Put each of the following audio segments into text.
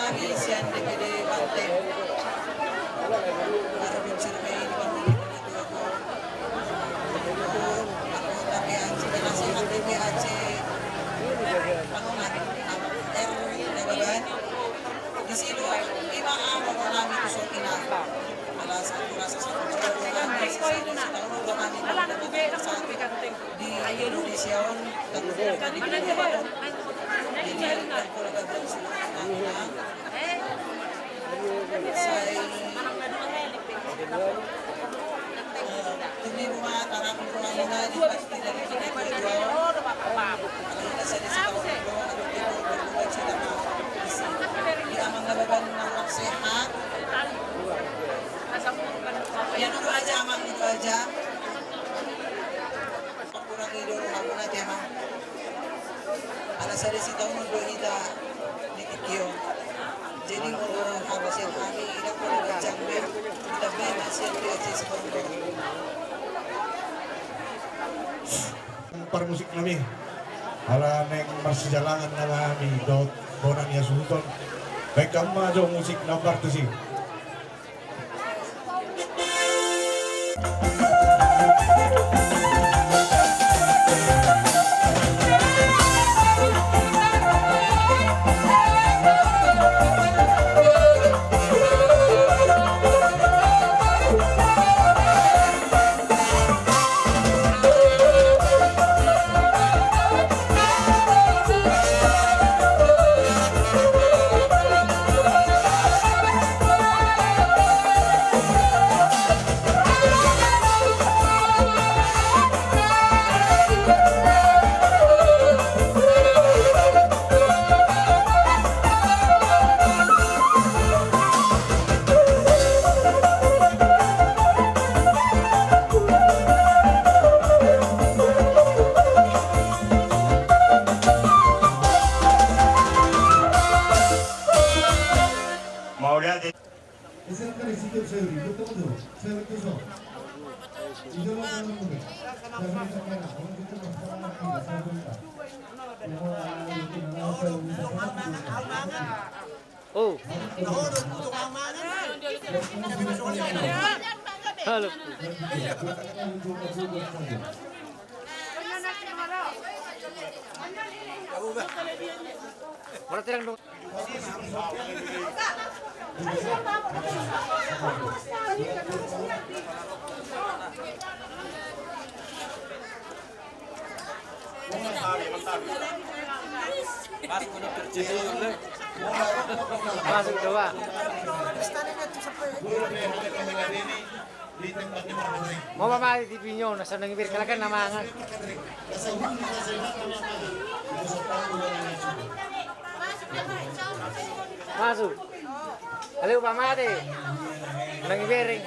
kami siyan DPD Banteng. Para mensurvey di Banteng itu ako. Ako tapi nasihat DPAC ano na nababan. Di silo imaan ako namin gusto kinaka. Alas at oras sa kami sa silo sa taon ko kami sa di Indonesia di Ini rumah tanah rumah di pasti dari kita jual. Kita sedih sekali kalau ada itu berbuat cinta di aman nababan ng sehat. Yan dulu aja aman itu aja. Kurang hidup kamu nanti emang. Alas ada si tahun berita dikikio. Jadi orang harus yang kami ini kalau berjambe kita masih di sekolah. Par musik kami ala neng marsijalangan na kami dot bonang ya sultan baik kamu aja musik nomor tu sih. Oh. Halo. Mana terang dong? Masuk doa. Mau mama di pinyo nasa nangibir kalakan namangan. Masuk. Halo mama deh. Nangibir.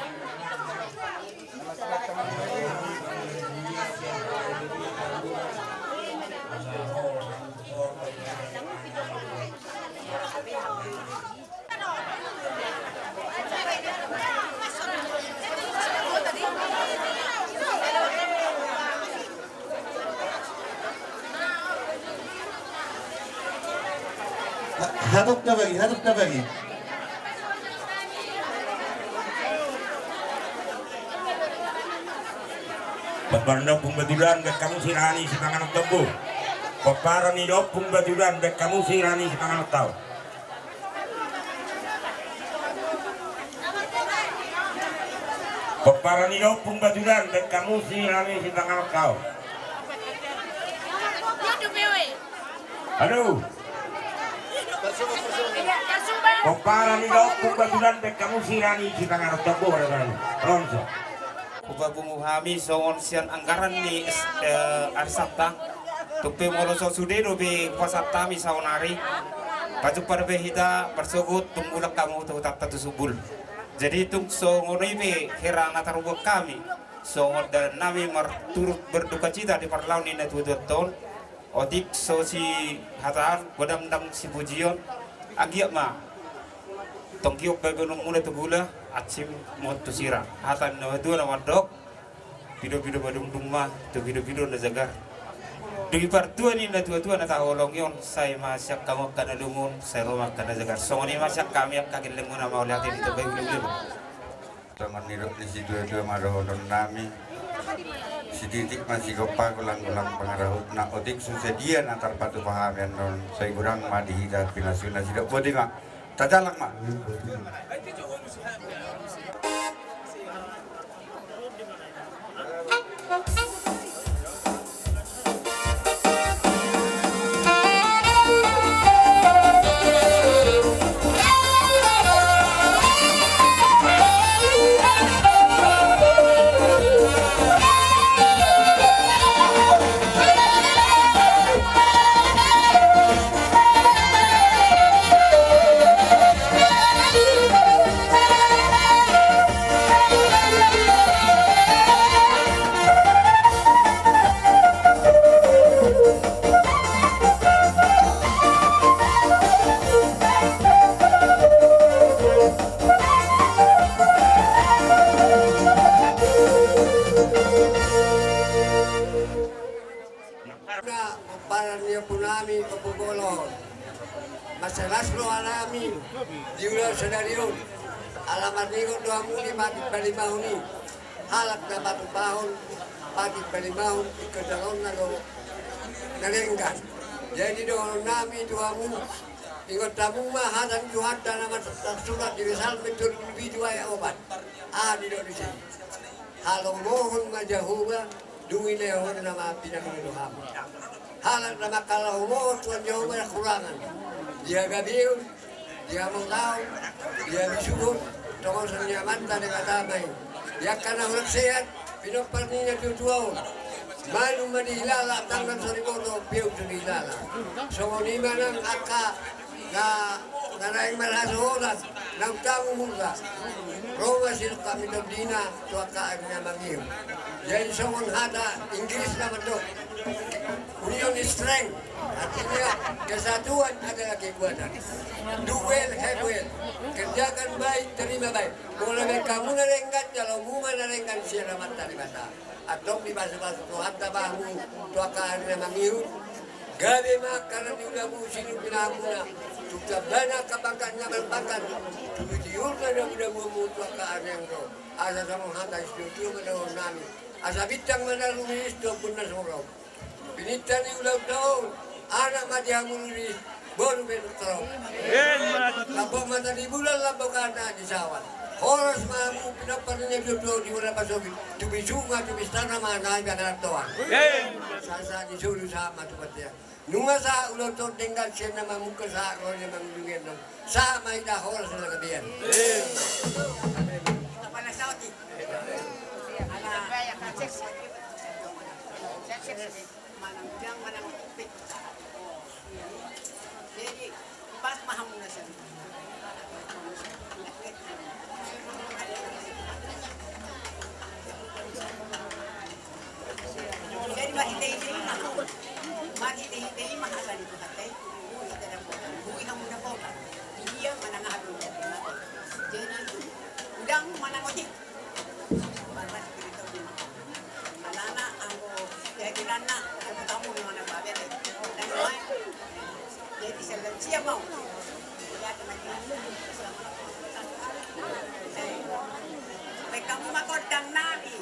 Hadap na bagi. Pagbarna pumbadulan kat kamu sirani si panganak tembu. Paparan ni dok pumbadulan kat kamu sirani si panganak tau. Paparan ni dok pumbadulan kat kamu sirani si panganak tau. Halo. Paparan ni dok pumbadulan kat kamu sirani si panganak tembu. Ronso. Upabumuhami songon sian anggaran ni arsapta tupe moloso sude dobe pasapta mi saunari baju parbe hita bersugut tunggulak kamu tu tak tatu subul jadi tung songon ibe herana tarubuk kami songon dan nami turut berduka cita di parlaun ini tu ton odik so si hataan godam dam si bujion agiak ma tongkiok bagunung mula tu gula acim motusira hatan no dua nama dok pido badung dumah tu pido na jagar Dui partua ni na tua na taholong yon saya masyak kamu kana lungun saya rumah kana jagar songoni masyak kami ak kagil lengun na maulihat dito bay ulo. Tangan nirok ni si dua-dua marohonon nami si titik masih gulang-gulang pengarahut na otik susedian antar patu pahamian non saya kurang madihida pinasuna sidak bodi mak tajalak mak Masalaslo alami diulah sedariun alamat nigo doa muli pagi balimahuni halak na batu bahon pagi balimahun ikadalon na lo nalenggan jadi doa nami doamu ingot tamu mah hadan juhat dan nama surat di risal betul lebih ya obat di doa di sini halong mohon majahuba duwi lehon nama pinang doa halak nama kalau mohon tuan jauh kurangan dia gabiun, dia mengkau, dia bisugun, toko senyaman tadi kata mai. Dia karena orang sehat, pinopar niya tutuaw. Malu manilala tanggal sariboto piu tunilala. So ni manang aka na naraing malasolan, nang tamu muda. Roma sil kami dina tuaka niya mangiu. Jadi songon hada Inggris naman do. Union is strength. Artinya kesatuan adalah kekuatan. Do well, have well. Kerjakan baik, terima baik. Kalau kamu narenggan, kalau muma narenggan siya naman talibata. Atau di bahasa-bahasa Tuhan tabahu, tuakaan na mangiut. Gabi karena diulamu sinu pinamuna. Tukabana kabakan na malpakan. Tumitiur na damu tuakaan yang to. Asa sa mga hata istudio manahon namin. Asa bitang manalumis to pun na suraw. Pinita ni ulang taon. Anak madiamun ni baru berterang. Lapok mata di bulan lapok anak di sawah. Horas mamu pinapaninya jodoh di mana pasogi. Tubi sunga tubi tanah mana yang anak tuan. Sasa disuruh sama tu betul. Nunga sa ulang tahun tinggal siapa nama muka sa kalau dia mengundungin dong. Sama ida horas lagi dia. Mana saudi? Anak cek. Manang tiang manang pik. Jadi pas paham na siya. Jadi mahitay mahalan ito katay. Buwi ka muna po. Iya manangalo. Jadi udang manangotik. Para kita malana ako kailan na kamu mga nagbabiyan eh. Jadi siya mo. May kamu makotang nari.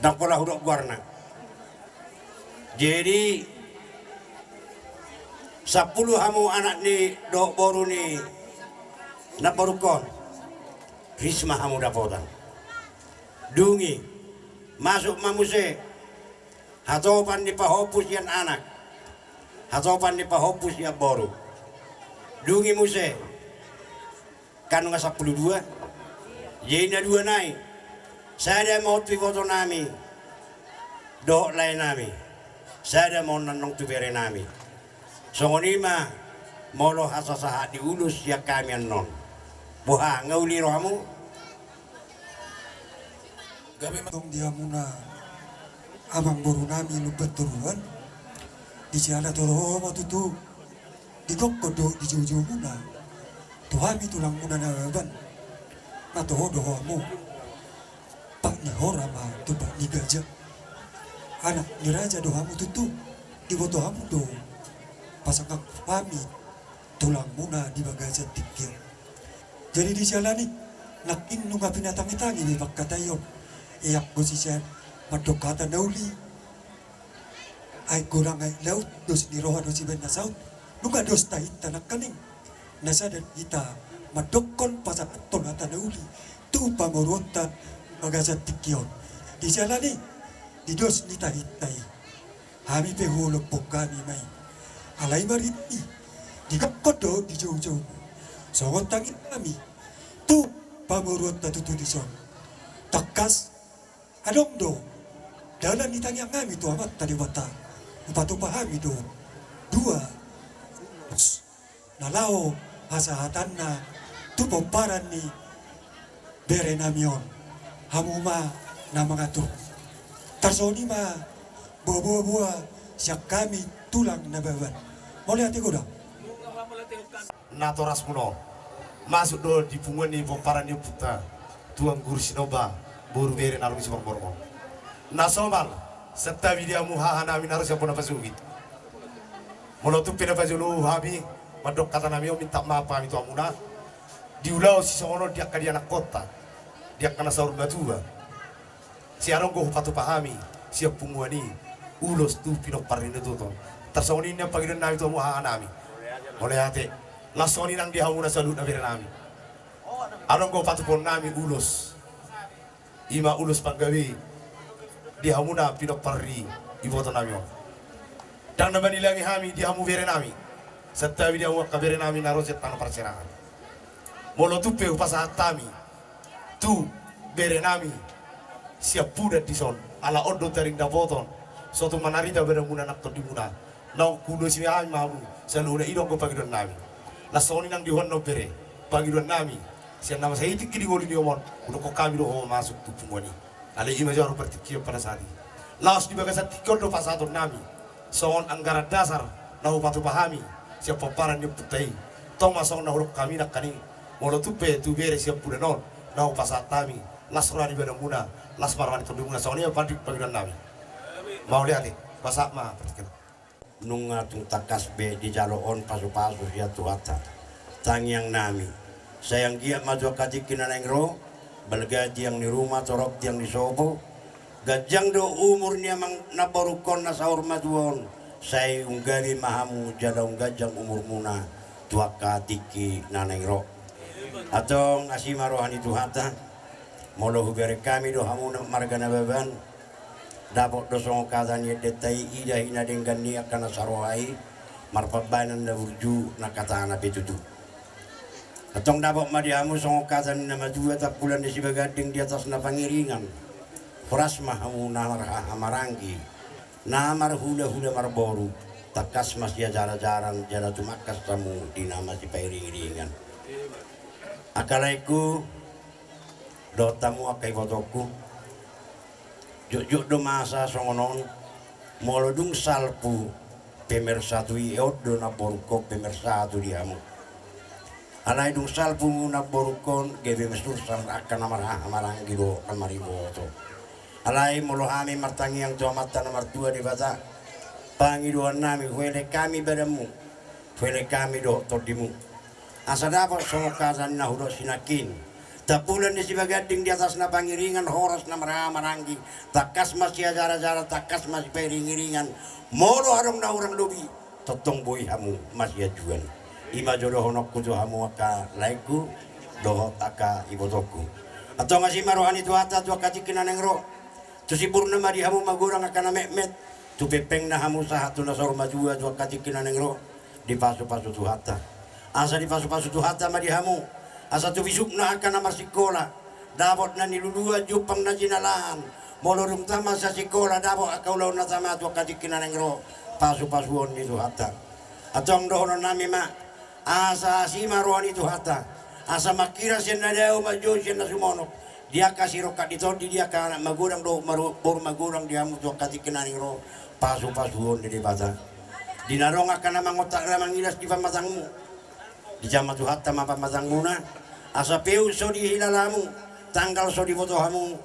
Dan pola hudok guarna. Jadi 10 hamu anak ni dok baru ni nak barukon risma hamu dapotan. Dungi masuk mamuse hatopan di pahopus yan anak, hatopan di pahopus yan baru. Dungi muse kanu nga 12 jadi na 2 naik. Saya mau pivoto nami, doh lain nami. Saya mau nanong tubere nami. Songonima molo hasasaha diulus ya kami non. Buha ngauli rohamu. Gabi matong dia muna amang boru nami lupet turuan. Di siala toro matutu. Di kokodo di jojo muna. Tuhami tulang muna na ban. Matoho dohomu. Pak ni horama tu pak ni gajah. Anak ni raja dohamu tutu di boto hamu do. Pasangkak pami tulang muna di bagajan tikir. Jadi di jalani nak inu nga pinatang-itangi di pagkatayon. Iyak ko si siya madokata nauli. Ay kurang ay laut dos ni roha dos si ben nasaut. Nuga dos tahit tanak kaning. Nasadan kita madokon pasakatol at nauli. Tu pangorontan bagajan tikyon. Di jalani di dos ni tahitay. Hami pehulog po kami may. Alay mariti. Di kakodo di jauh-jauh. Songon tangin kami. Tu pangurut na tutudison. Takas. Anong do? Dalan ni tangyang kami tu amat tadi bata. Upatu pahami do. 2. Nalao hasahatan na tu pomparan ni bere namion. Hamuma na mga tu. Tarsoni ma buah-buah siyak kami tulang na bawan. Boleh hati kuda? Natoras muno masuk do di pungun ni pomparan ni puta tuang guru sinoba boru bere naru si bormo nasomal setta video muha nami naru siapa napa sugit molo tu pina pajulu habi madok kata nami minta maaf kami tu amuna diulau si sono dia kadi anak kota dia kana saur batua si arong go patu pahami siap punguani ulos tu pino parine tu ton tersoni nya pagidan nami tu muha nami oleh hati lasoni nang dia hamuna salut na bere nami arong go patu pon nami ulos ima ulus panggawi di hamuna pino parri iboto nami dan nabani lagi hami di hamu bere nami setawi dia wa kabere nami naroset tanah perserangan molo tupe upasahat tami tu bere nami siap pudat di son ala odo taring dapoton soto manarita bere muna nak di muna nau kudo si hami mamu selalu na idong ko pagidon nami lasoni nang dihon no bere pagidon nami siya nama saya itu kiri goli diomon udah kok kami doh masuk tu pungoni ale ima jaro bertikir pada saat ini laos di bagasan tikor do pasator nami soon anggaran dasar nahu patu pahami siapa paran di putai tong masong nahu kami nak kani molo tupe tu bere siap pude non nahu pasat kami lasrani beda muna lasmarwani tu muna soalnya padik pagidon nami mau lihat nih pasak mah nung atung takas be di jaloon pasu-pasu ya tuhata tangyang nami sayang giat maju katikin nanengro balgaji yang di rumah torok yang di sobo gajang do umurnya mang nabarukon na sahur majuon saya unggali mahamu jadong gajang umur muna tua katiki nanengro atong asima rohani tuhata molo hubere kami do hamu margana beban dapat dosong kadan ye detai ida ina dengan ni akan sarohai marpabanan na urju na katana betutu atong dapat madiamu song kadan na madua tak bulan di sibagading di atas na pangiringan Horas mahamu na amarangi na marhula-hula marboru takas mas ya jara-jaran jara tumakas tamu di nama si pairing-iringan akalaiku dotamu akai botoku juk do masa songonon molodung salpu pemersatu iod do na boruko pemersatu diamu alai dung salpu na borukon gebe mesur sar akan amarang gido amari boto alai molohami martangi yang tua mata nomor 2 di baca pangiduan nami huele kami badamu huele kami do todimu asa dapat somokasan na hudo sinakin tapulan di sibagading di atas na pangiringan horas na maranggi takas masih jara-jara takas masih pangiringan molo harong na orang lubi totong boy hamu masih ajuan ima jodoh honok kujo hamu aka laiku doho aka ibotoku atau ngasih marohani tuata tua kacikin anengro tu si purna madi hamu magurang akan mehmet tu pepeng na hamu sahatu na sor majua tua kacikin anengro di pasu-pasu tuhata asa di pasu-pasu tuhata madi hamu asa tu bisuk na akan nama sikola dapat na nilulua jupang na jinalaan molorung tama sa sikola dapat akaulaw na tama tua kacikin anengro pasu-pasuon di tuhata atong dohonon nami ma asa si maruan itu hata asa makira siya na daw majo siya na sumonok dia kasih rokat di todi dia ka magurang do bor magurang dia mo tua kacikin anengro pasu-pasuon di bata dinarong akan na mangotak na mangilas di pamatangmu di jama tuhata mapamatang muna asa peu so di hilalamu tanggal so di botohamu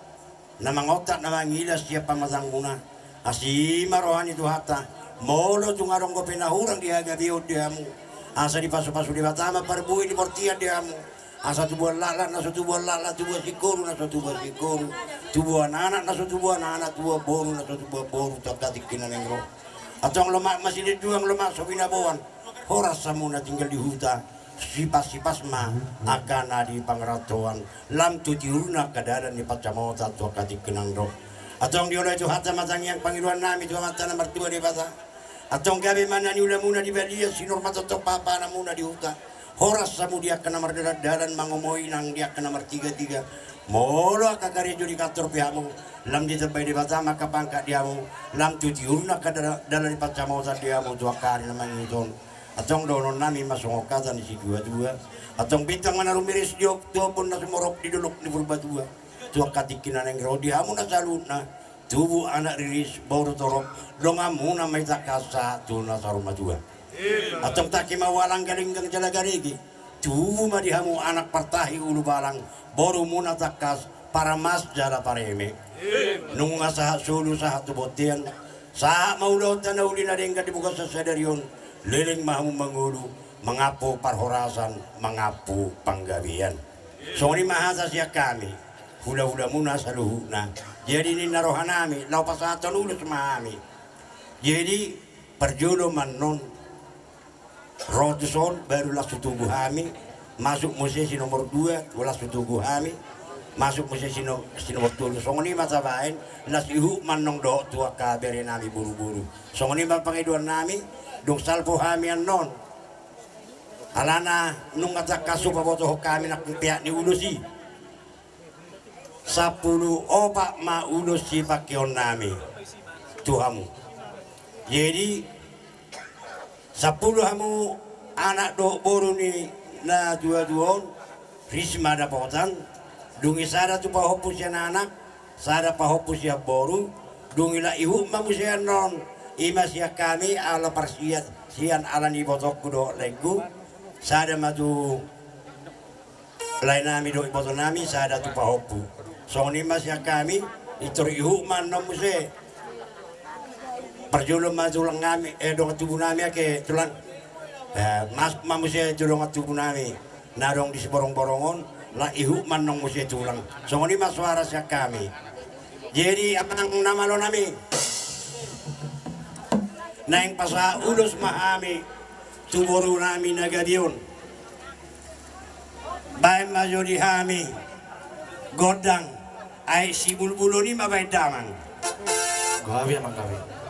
na mangotak na mangilas siya pamatang muna asi marohani tuhata molo tungarong ko pinahurang di hagabiod diamu asa di pasu-pasu di batama parbuhi di portian diamu asa tubuhan lala na so tubuhan lala tubuhan sikuru na so tubuhan sikuru tubuhan anak na so tubuhan anak tubuhan boru na so tubuhan boru takatik kinanengro atong lemak masih di juang lemak so binabuan horas samu na tinggal di huta sipas-sipas ma akan di pangratuan lam tutiurna kadaran di pacamota tua katik kinangro atong dioleh itu hata matang yang pangiluan nami tua mata nomor 2 di bata atong gabi mana ni ulah muna di balia sinor mata to papa na muna di huta horas samu dia kena nomor dalan mangomoi nang dia kena nomor 33 molo akakari judi kantor pihamu lam di tebai di bata maka pangkat diamu lam tutiurna kadaran di pacamota diamu tua kari namang iton atong donon nami masong okatan di si dua-dua atong bintang mana rumiris diok tuwa pun na sumorok di duluk di berbatua tuwa katikin na neng rodi hamu na salut na tubuh anak riris baru torok dongamu na may takasa tu na sarumatua atong takima walang galinggang jalagarigi tubuh madihamu anak partahi ulu balang baru muna takas para mas jala pareme nung asaha sulu saha tubotian saha maulaw tanauli na rin kadibukas sa sadaryon liling mahamu mangulu mengapu parhorasan mengapu panggabian so ini mahasa siya kami hula-hula muna sa luhuna jadi ini narohanami lau pasatan ulus mahami jadi perjulo manon rotuson barulah sutubuh kami masuk musisi nomor 2 ulah sutubuh kami masuk musisi nomor 3 so ini mata bain nasihu manong do tua kabere nami buru-buru so ini pangiduan nami dong salpo hamian non alana nung kata kasu paboto kami nak pihak ni ulusi 10 opak ma ulusi pakion nami tuhamu jadi 10 hamu anak do boru ni na dua-duon risma dapotan dungi sada tu pahopus yan anak sada pahopus ya boru dungi la ihu mamusian non ima siya kami ala parsiat sian ala ni botok kudo legu sada matu lain nami do iboto nami sada tu pahopu so ni mas siya kami itur ihu man nomuse perjulum majulang ngami dong tubuh nami ke tulang mas mamusia julong tubuh nami narong di seborong-borongon la ihu manong musia tulang songoni mas suara sia kami jadi apa nama lo nami naing pasa ulus mahami tuboru nami nagadion bae majo di hami godang ai si bulbulu ni mabai damang gawe emang gawe.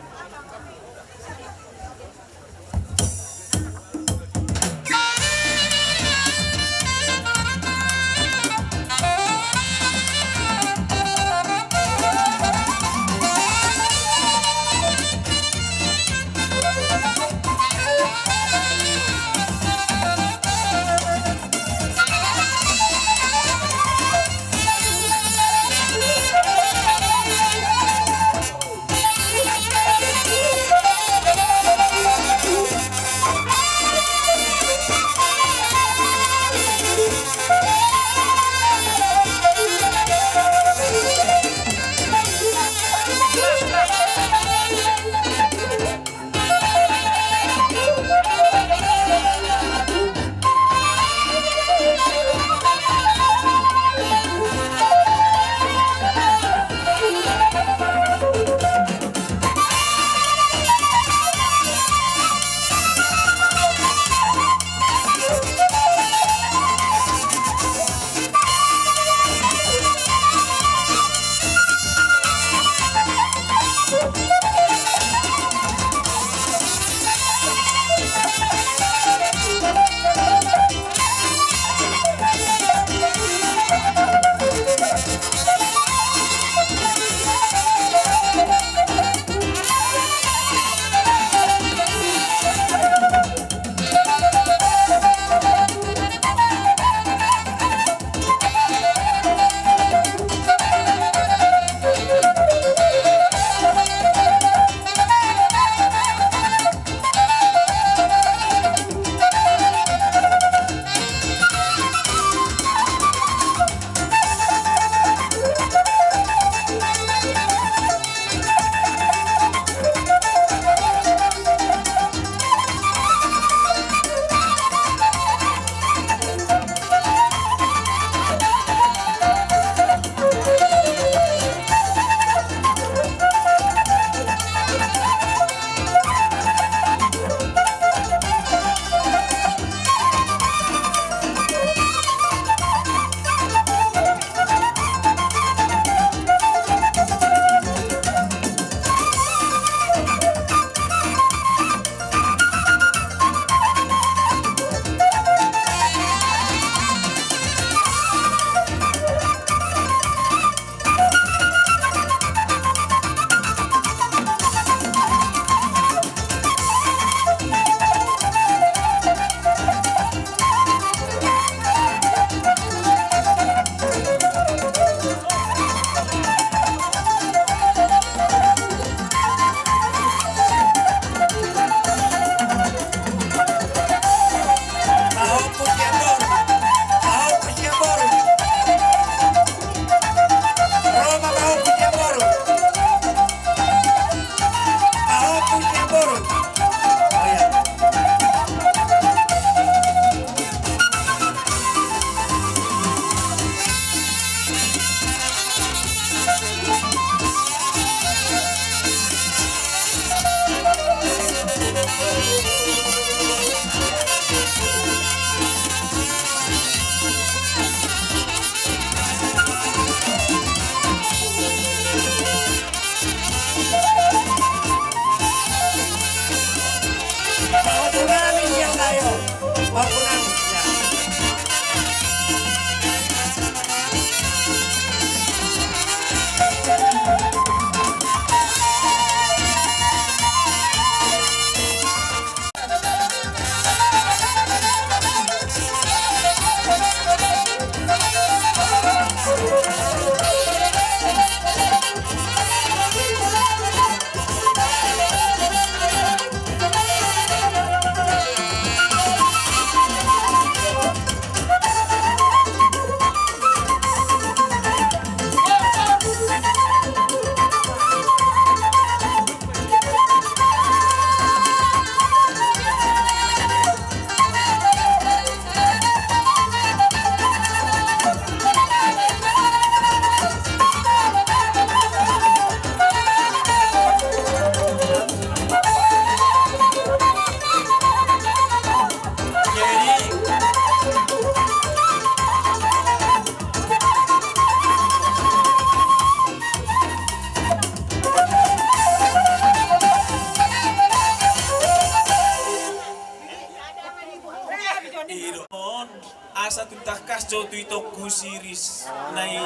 asa tuntah kasjo tu itok kusiris nai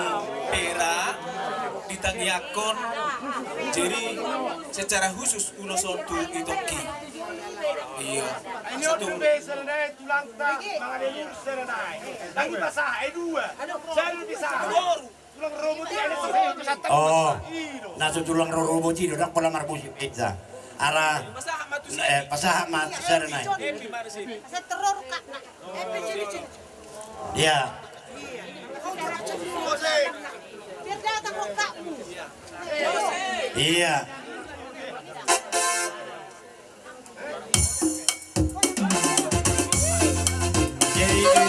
pera ditangiakon. Jadi secara khusus ulo sontu itoki. Iya. Satu tulang tak, mga lelung serenay. Lagi basah, ay dua. Saya bisa. Tulang robot ini sa Oh, nasa tulang robot itu dak pala marbus pizza. Ara pasah mat serenay. Seteror kak nak. Ya. Biar datang kakakmu. Iya. Jadi itu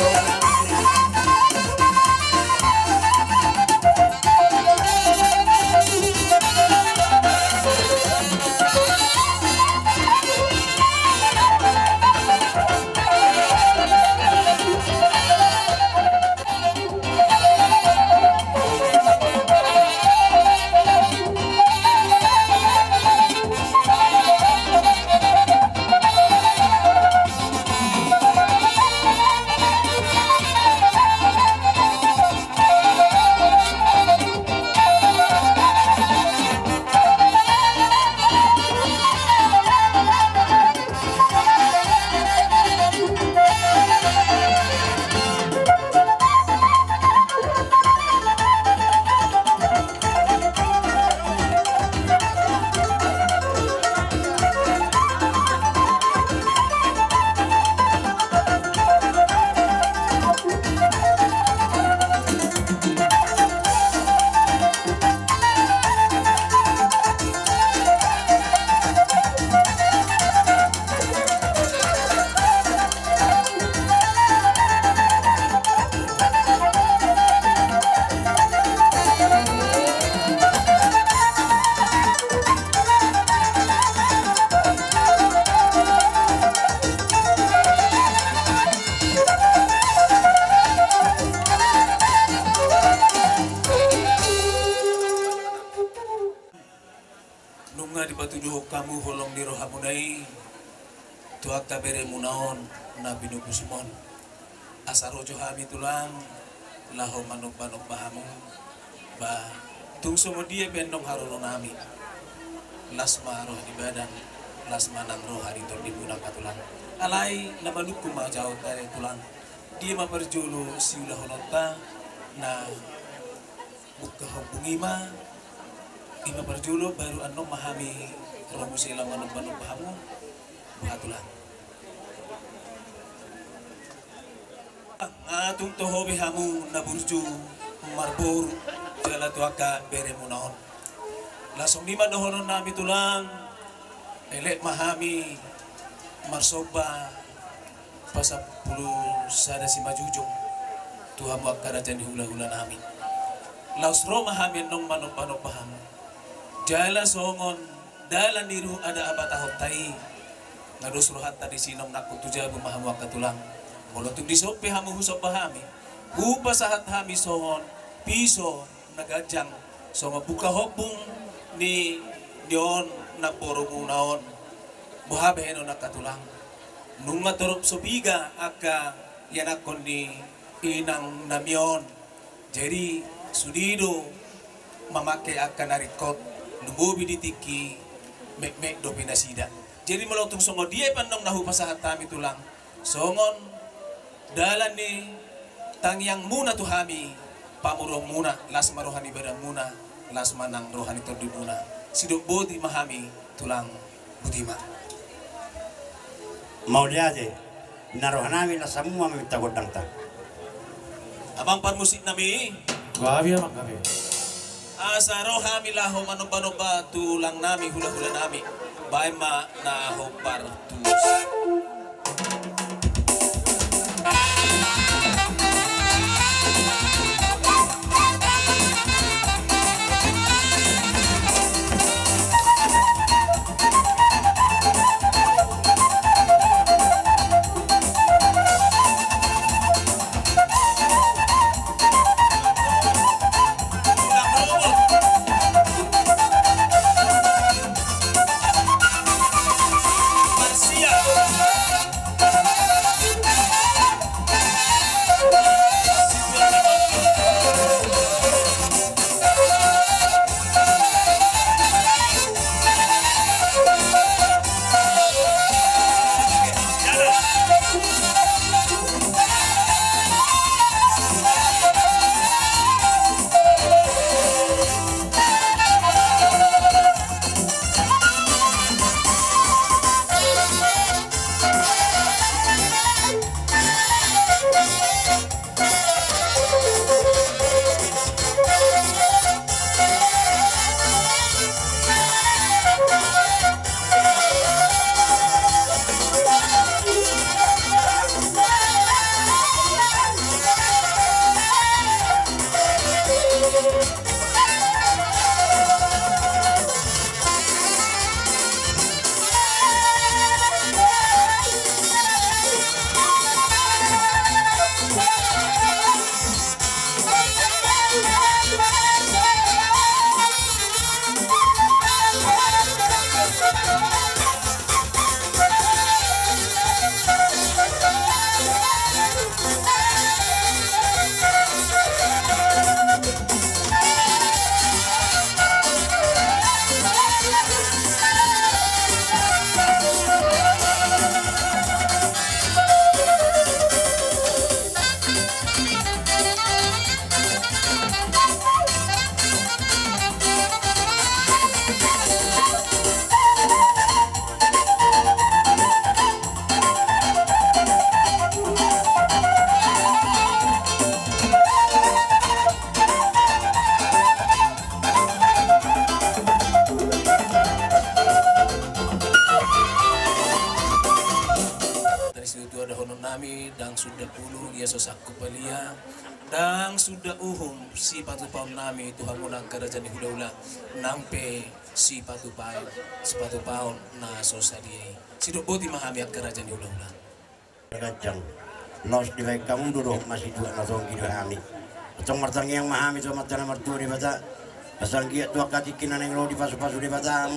nunga di patuduh kamu holong di rohamunai tuak tabere munaon na binuku simon asarojo hami tulang laho manok bahamu ba tung somo dia bendong harono nami lasma roh di badan lasma nang roh hari tor di budak katulang alai na maluku ma jauh dari tulang dia maperjulu si ulah honota na buka hubungima ima berjulu baru anu memahami romu silang anu pahamu bahatulah atung toho behamu na burju marbor jala tuaka bere munaon lasong lima dohonon nami tulang elek mahami marsoba pasapulu sada si majujung tuhamu akara jani hula-hula nami laus ro mahami nong manok pahamu jala songon dalan niru ada abatahot tai ngados rohat tadi sinom nakut tujabu mahamu akatulang molotung disopi hamu husop bahami upa sahat hami songon piso nagajang songo buka hopung ni dion naporomu naon buhabe no nakatulang nung matorop sobiga aka yanakon ni inang namion jadi sudido mamakai akan narikot nububi ditiki mek do pinasida jadi melotung songo dia pandong nahu pasahat kami tulang songon dalan ni tangyang muna tu hami pamurong muna lasma rohani badan muna lasma nang rohani tordi muna sidok bodi mahami tulang butima mau dia aja narohanami na semua minta godang tak abang parmusik nami Gabi amak gabi. asa rohami laho manoba tulang nami hula-hula nami bae ma na hopar tus Marcia nami dang sudah puluh Yesus aku palia dang sudah si patupaon nami Tuhan munang kerajaan hula-hula nampe si patupaon na sosadiai sidok boti mahami ak kerajaan hula-hula Kacang los di baik kamu duduk masih dua nasong gitu kami Atong martang yang mahami so matana martua di bata asal giat dua kati kinan yang lo di pasu-pasu di bata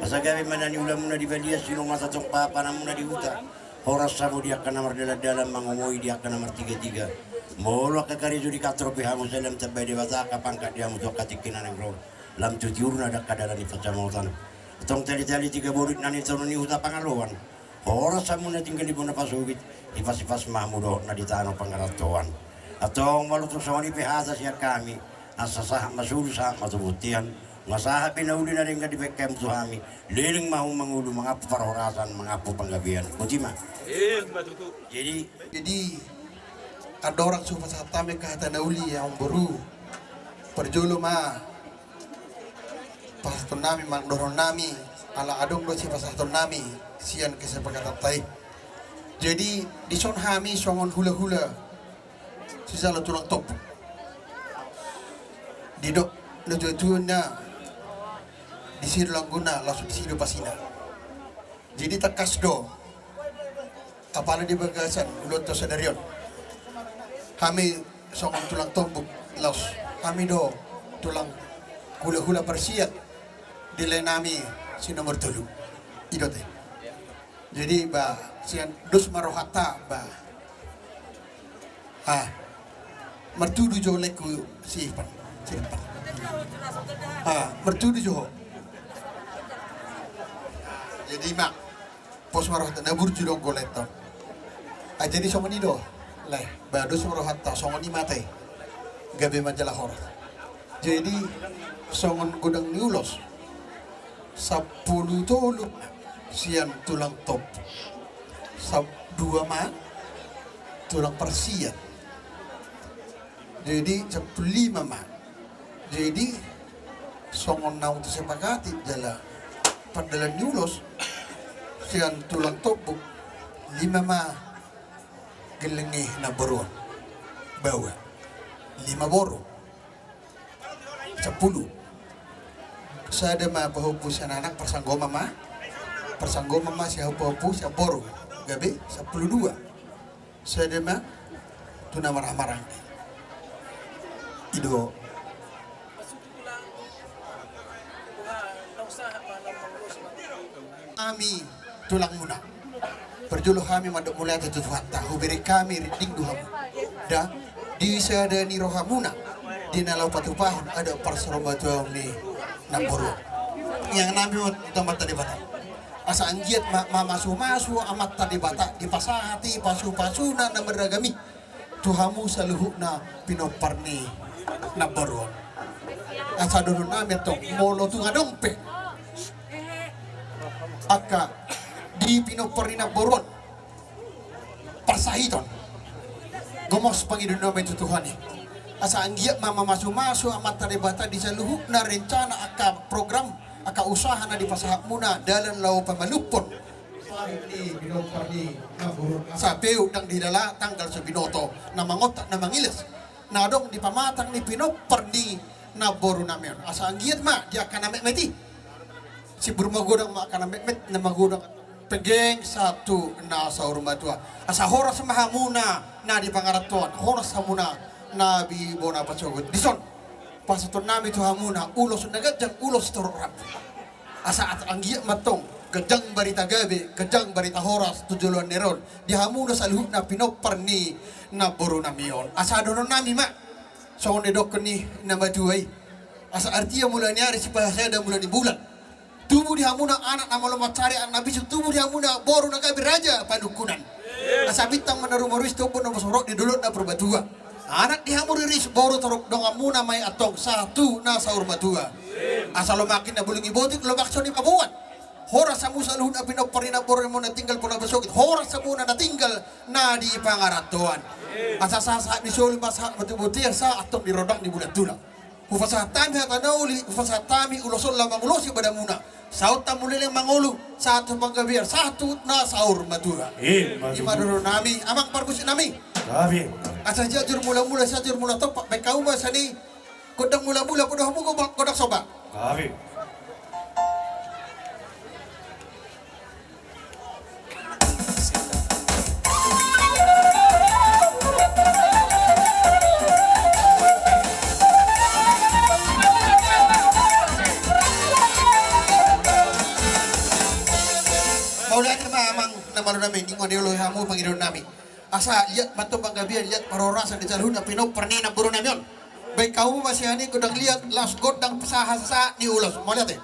asal gawe manani ulam muna di badia sino masa tong papa namuna di huta horas sabu dia akan nomor dalam mangomoi dia akan nomor 33 Molo kakari judi katro pihamu selam tabai di bata kapangkat dia mutu kati kinan yang lo lam tutiurna ada kadaran di pacamotan tong tali-tali 3 borit nani ni huta pangaloan horas sabu na tinggal di bona pasugit di pas mahmudo na di tanah pangaratuan atau maluto sa wani pihasa siya kami asasah masulusa matubutian masaha pinauli na rin ka di bekem suhami liling mahong mangulo mga parorasan mga panggabihan kutima jadi ada orang sumpah satame kahita nauli yang baru perjolo ma paston nami magdoron nami ala adong do si paston nami sian kesepakatan jadi di son hami songon hula-hula sisa lo tulang top didok lo tujuan na disir langguna langsung disido pasina jadi takas do apalagi di bagasan ulot to sadarion kami songon tulang tombuk los kami do tulang hula-hula persiat dile nami si nomor 3 idote jadi ba sian dus marohata ba mertudu jo leku sipan mertudu jo jadi mak pos marohata nabur judong goleton jadi somoni do leh ba dus marohata somoni mate gabe majalah hor jadi songon gudang niulos 10 toluk sian tulang top 2 ma tulang persiat jadi 15 ma jadi songon naung sepakati jala padalan niulos sian tulang topuk 5 ma gelengih na boron bawa 5 boro 10 sada ma pahupu sian anak persanggoma ma siya pahupu siya boro gabi 12 sada ma tuna marah-marah ido kami tulang muna perjuluh kami madok mulai tutuhatta hubiri kami riding duham da di sada ni rohamuna di nalau patupahun ada persarobatuang ni namburu yang nabi tempat tadi bata asa anjiat masu amat tadi bata di pasahati pasu-pasuna na beragami tuhamu saluhuna pinoparni namburu asa dulu nami atau molo tu ngadompe aka di pinoparni namburu persahiton gomos pangidun nami itu Tuhani asa anggiat mama masu amat taribata di saluhuk na rencana aka program aka usaha na di pasahak muna dalan lau pamalupon sa peu dang didala tanggal sa binoto na mangotak na mangiles na dong di pamatang ni pinopar ni naboru namin asa anggiat ma di akan namek meti si burmagodang ma akan namek met na magodang pegeng satu na sa urmatua asa horas mahamuna na di pangaratuan horas hamuna nabi bona pacogot dison pasaton nami tu hamuna ulos nagadjang ulos tororap asa at anggiat matong gejang barita gabe gejang barita horas tujuluan neron di hamuna saluhuk na pinopar ni na boru namion asa donon nami mak songon dedok ni na majuai asa artia mula nyari si bahasa mulai di bulan tubuh di hamuna anak nama lo macari anak bisu tubuh di hamuna boru na gabe raja padukunan asa bintang menaruh-maruh tubuh na masorok di dulur na perbatua anak di hamur iris boru torok dong amuna mai atong satu na saur batua asal lo makin na bulungi botik lo makso ni pabuan horas samu saluhun na pinoparina boru mo na tinggal po na basokit horas samu na tinggal na di pangaratuan asa sa di soli masa betul-betul sa atong di rodang di bulan tulang Hufasatami hatanauli, hufasatami ulosol lamang ulosi pada muna. Saut tamulileng mangulu, satu panggabiar, satu na saur matura. Imaduro nami, amang parbusi nami. Kami. Asa jajur mula-mula, sajur mula topak, baik kau sani, kodang mula-mula, kodang mugo, kodang soba. Kami. Namalo namin, ingon niyo hamu Panginoon namin. Asa lihat mato panggabian, lihat parorasa di jalhun na Pinoy perni na buro namin. Baik kau masihani kodang lihat las godang pesahasa ni ulos. Mau lihat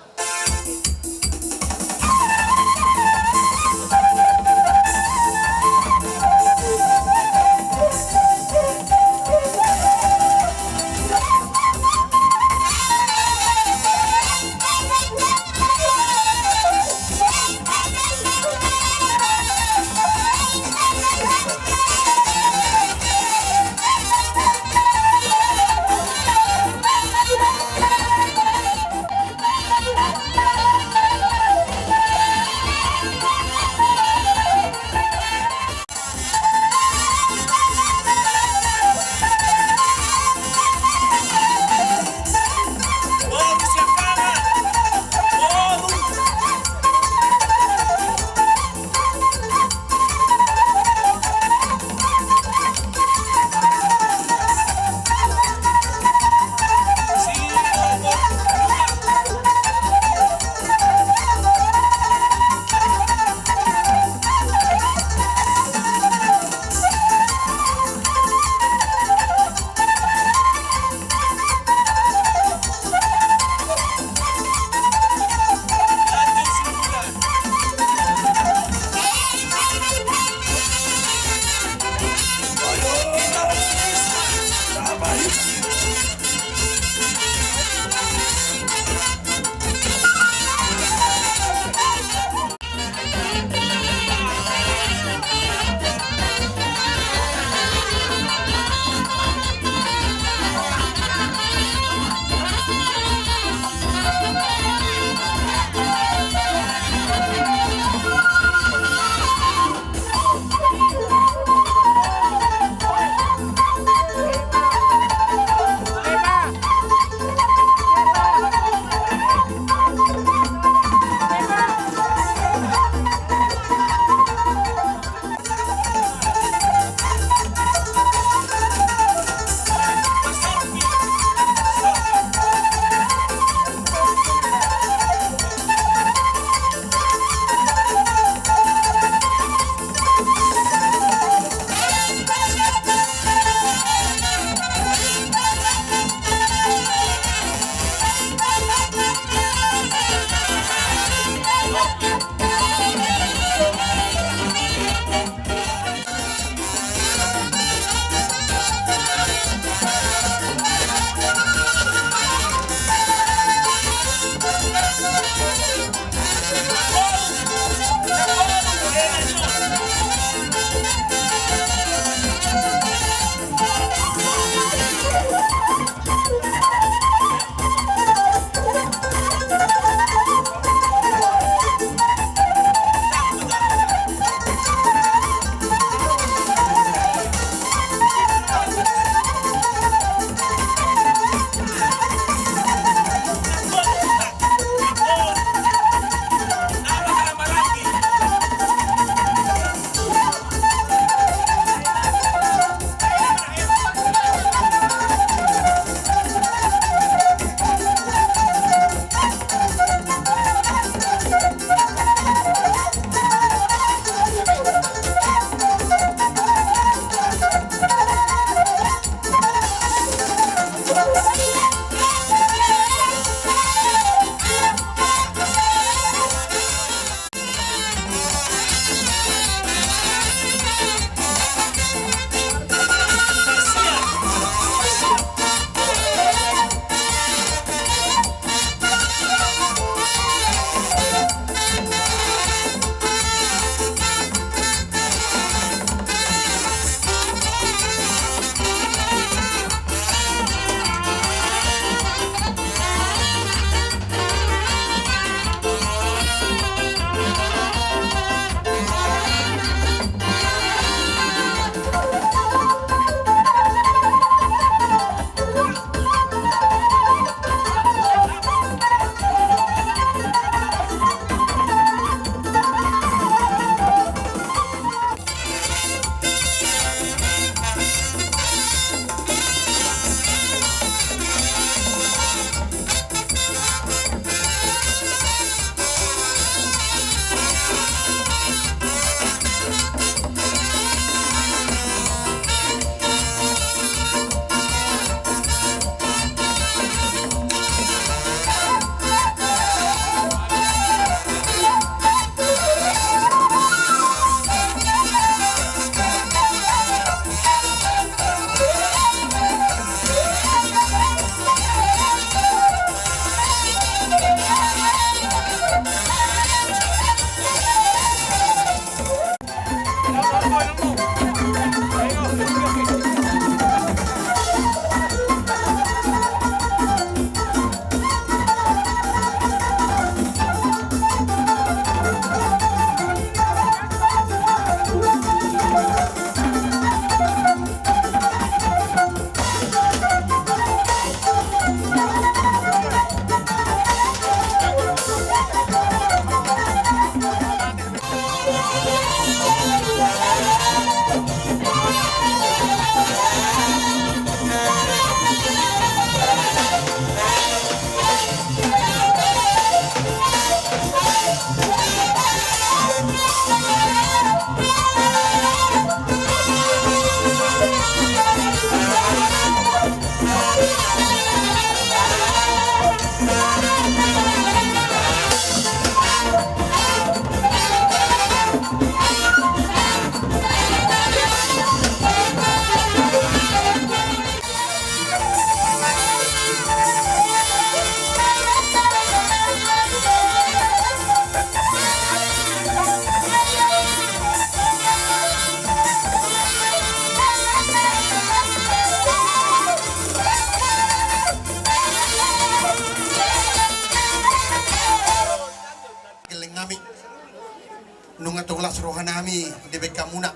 bekamuna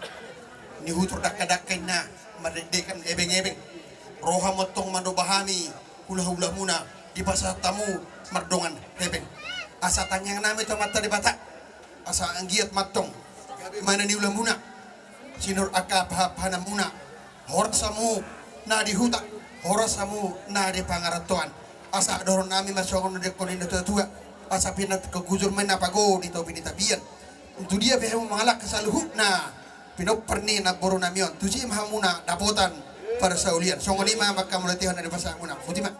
ni hutur dakadakken na madedekan ebeng-ebeng roha motong mando bahami hula-hula muna di pasar tamu mardongan hebeng asa tanyang nami to mata di bata asa anggiat matong mana ni ulam muna sinur aka pahana muna horsamu na di huta horasamu na di pangaratuan asa doron nami masongon de kolin tua asa pinat ke gujur mena pago di topi di tabian untuk dia behemu mengalak kesaluhu na pinop perni na boru namion tuji mahamuna dapotan para saulian songolima maka mulatihan dari pasang muna futima